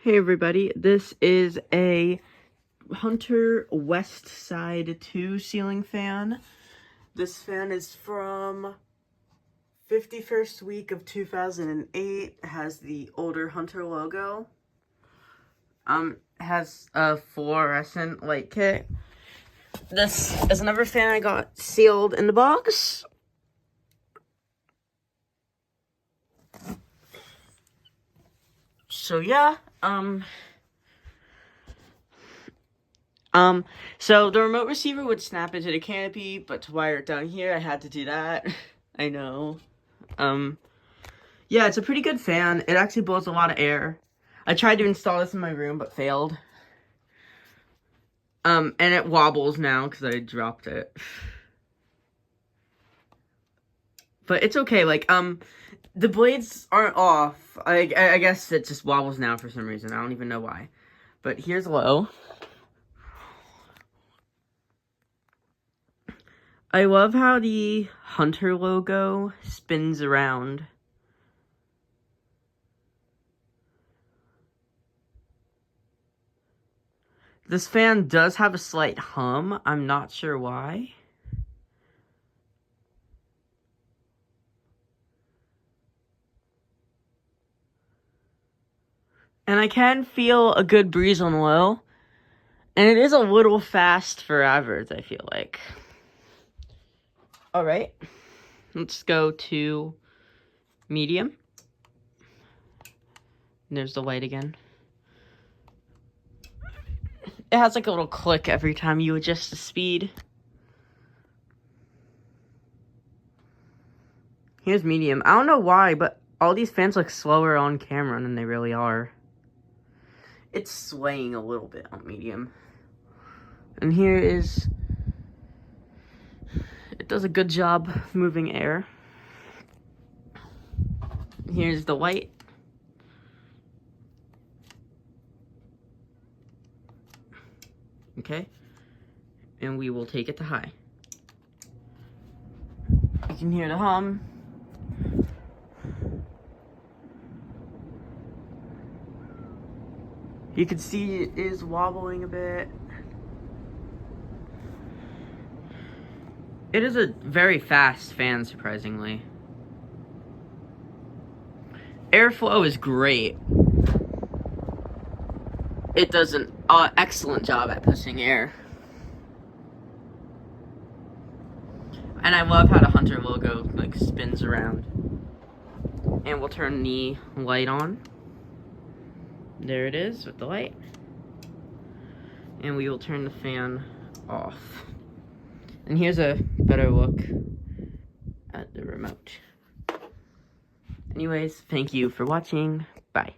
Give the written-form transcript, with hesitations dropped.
Hey everybody, this is a Hunter Westside 2 ceiling fan. This fan is from 51st week of 2008. It has the older Hunter logo. Has a fluorescent light kit. This is another fan I got sealed in the box. So yeah, so the remote receiver would snap into the canopy, but to wire it down here, I had to do that. I know. Yeah, it's a pretty good fan. It actually blows a lot of air. I tried to install this in my room, but failed. And it wobbles now because I dropped it. But it's okay, like, the blades aren't off. I guess it just wobbles now for some reason. I don't even know why. But here's low. I love how the Hunter logo spins around. This fan does have a slight hum. I'm not sure why. And I can feel a good breeze on low. And it is a little fast for average, I feel like. Alright. Let's go to medium. And there's the light again. It has like a little click every time you adjust the speed. Here's medium. I don't know why, but all these fans look slower on camera than they really are. It's swaying a little bit on medium. And here is... It does a good job moving air. Here's the white. Okay. And we will take it to high. You can hear the hum. You can see it is wobbling a bit. It is a very fast fan, surprisingly. Airflow is great. It does an excellent job at pushing air. And I love how the Hunter logo like spins around. And we'll turn the light on. There it is with the light. And we will turn the fan off. And here's a better look at the remote. Anyways, thank you for watching. Bye.